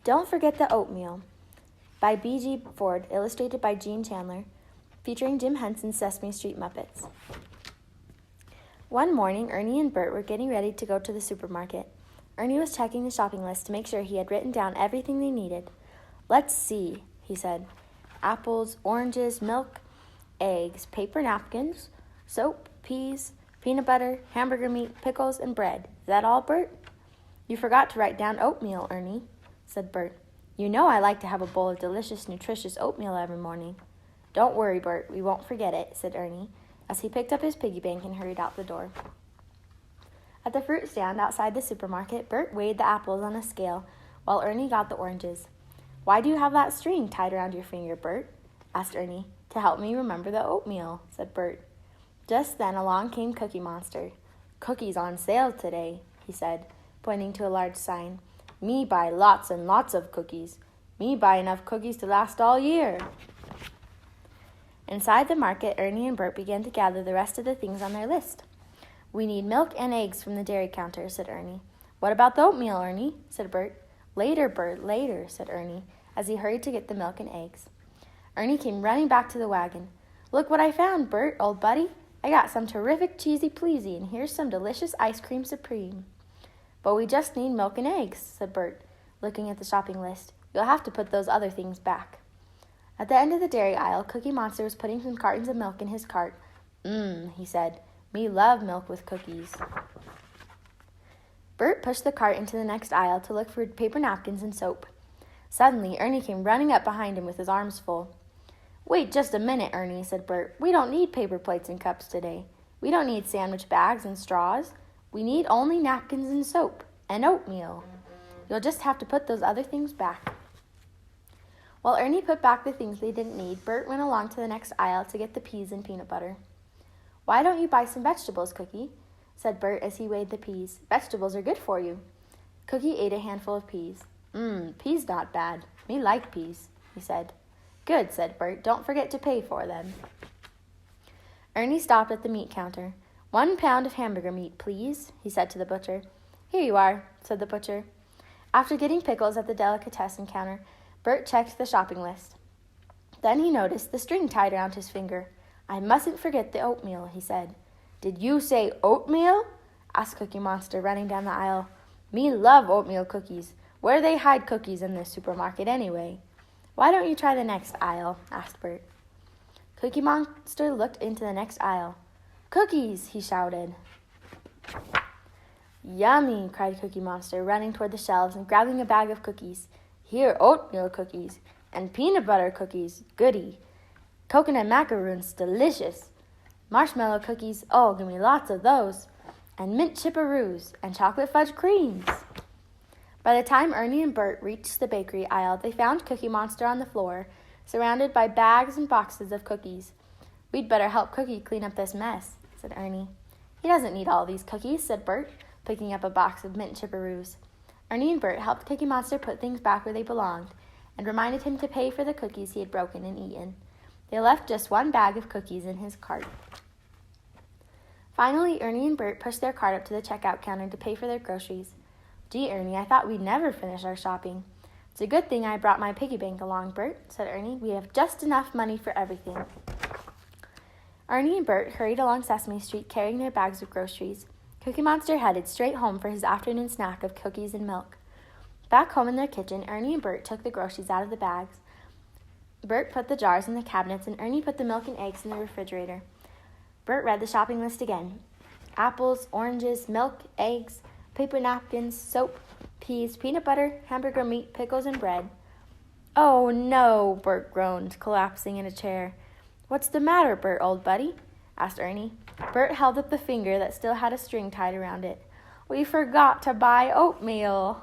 Don't Forget the Oatmeal by B.G. Ford, illustrated by Chandler, featuring Jim Henson's Sesame Street Muppets. One morning, Ernie and Bert were getting ready to go to the supermarket. Ernie was checking the shopping list to make sure he had written down everything they needed. "Let's see," he said. "Apples, oranges, milk, eggs, paper napkins, soap, peas, peanut butter, hamburger meat, pickles, and bread. Is that all, Bert?" "You forgot to write down oatmeal, Ernie," said Bert. "You know I like to have a bowl of delicious, nutritious oatmeal every morning." "Don't worry, Bert, we won't forget it," said Ernie, as he picked up his piggy bank and hurried out the door. At the fruit stand outside the supermarket, Bert weighed the apples on a scale, while Ernie got the oranges. "Why do you have that string tied around your finger, Bert?" asked Ernie. "To help me remember the oatmeal," said Bert. Just then along came Cookie Monster. "Cookies on sale today," he said, pointing to a large sign. "Me buy lots and lots of cookies. Me buy enough cookies to last all year." Inside the market, Ernie and Bert began to gather the rest of the things on their list. "We need milk and eggs from the dairy counter," said Ernie. "What about the oatmeal, Ernie?" said Bert. "Later, Bert, later," said Ernie, as he hurried to get the milk and eggs. Ernie came running back to the wagon. "Look what I found, Bert, old buddy. I got some terrific cheesy pleasy, and here's some delicious ice cream supreme." "But we just need milk and eggs," said Bert, looking at the shopping list. "You'll have to put those other things back." At the end of the dairy aisle, Cookie Monster was putting some cartons of milk in his cart. He said. "Me love milk with cookies." Bert pushed the cart into the next aisle to look for paper napkins and soap. Suddenly, Ernie came running up behind him with his arms full. "Wait just a minute, Ernie," said Bert. "We don't need paper plates and cups today. We don't need sandwich bags and straws. We need only napkins and soap and oatmeal. You'll just have to put those other things back." While Ernie put back the things they didn't need, Bert went along to the next aisle to get the peas and peanut butter. "Why don't you buy some vegetables, Cookie?" said Bert as he weighed the peas. "Vegetables are good for you." Cookie ate a handful of peas. Peas not bad. Me like peas," he said. "Good," said Bert. "Don't forget to pay for them." Ernie stopped at the meat counter. "1 pound of hamburger meat, please," he said to the butcher. "Here you are," said the butcher. After getting pickles at the delicatessen counter, Bert checked the shopping list. Then he noticed the string tied around his finger. "I mustn't forget the oatmeal," he said. "Did you say oatmeal?" asked Cookie Monster, running down the aisle. "Me love oatmeal cookies. Where they hide cookies in this supermarket anyway?" "Why don't you try the next aisle?" asked Bert. Cookie Monster looked into the next aisle. "Cookies!" he shouted. "Yummy!" cried Cookie Monster, running toward the shelves and grabbing a bag of cookies. "Here, oatmeal cookies, and peanut butter cookies, goody. Coconut macaroons, delicious. Marshmallow cookies, oh, give me lots of those. And mint chipperoos, and chocolate fudge creams." By the time Ernie and Bert reached the bakery aisle, they found Cookie Monster on the floor, surrounded by bags and boxes of cookies. "We'd better help Cookie clean up this mess," said Ernie. "He doesn't need all these cookies," said Bert, picking up a box of mint chipperoos. Ernie and Bert helped Cookie Monster put things back where they belonged, and reminded him to pay for the cookies he had broken and eaten. They left just 1 bag of cookies in his cart. Finally, Ernie and Bert pushed their cart up to the checkout counter to pay for their groceries. "Gee, Ernie, I thought we'd never finish our shopping." "It's a good thing I brought my piggy bank along, Bert," said Ernie. "We have just enough money for everything." Ernie and Bert hurried along Sesame Street carrying their bags of groceries. Cookie Monster headed straight home for his afternoon snack of cookies and milk. Back home in their kitchen, Ernie and Bert took the groceries out of the bags. Bert put the jars in the cabinets, and Ernie put the milk and eggs in the refrigerator. Bert read the shopping list again. Apples, oranges, milk, eggs, paper napkins, soap, peas, peanut butter, hamburger meat, pickles, and bread. "Oh, no," Bert groaned, collapsing in a chair. "What's the matter, Bert, old buddy?" asked Ernie. Bert held up the finger that still had a string tied around it. "We forgot to buy oatmeal."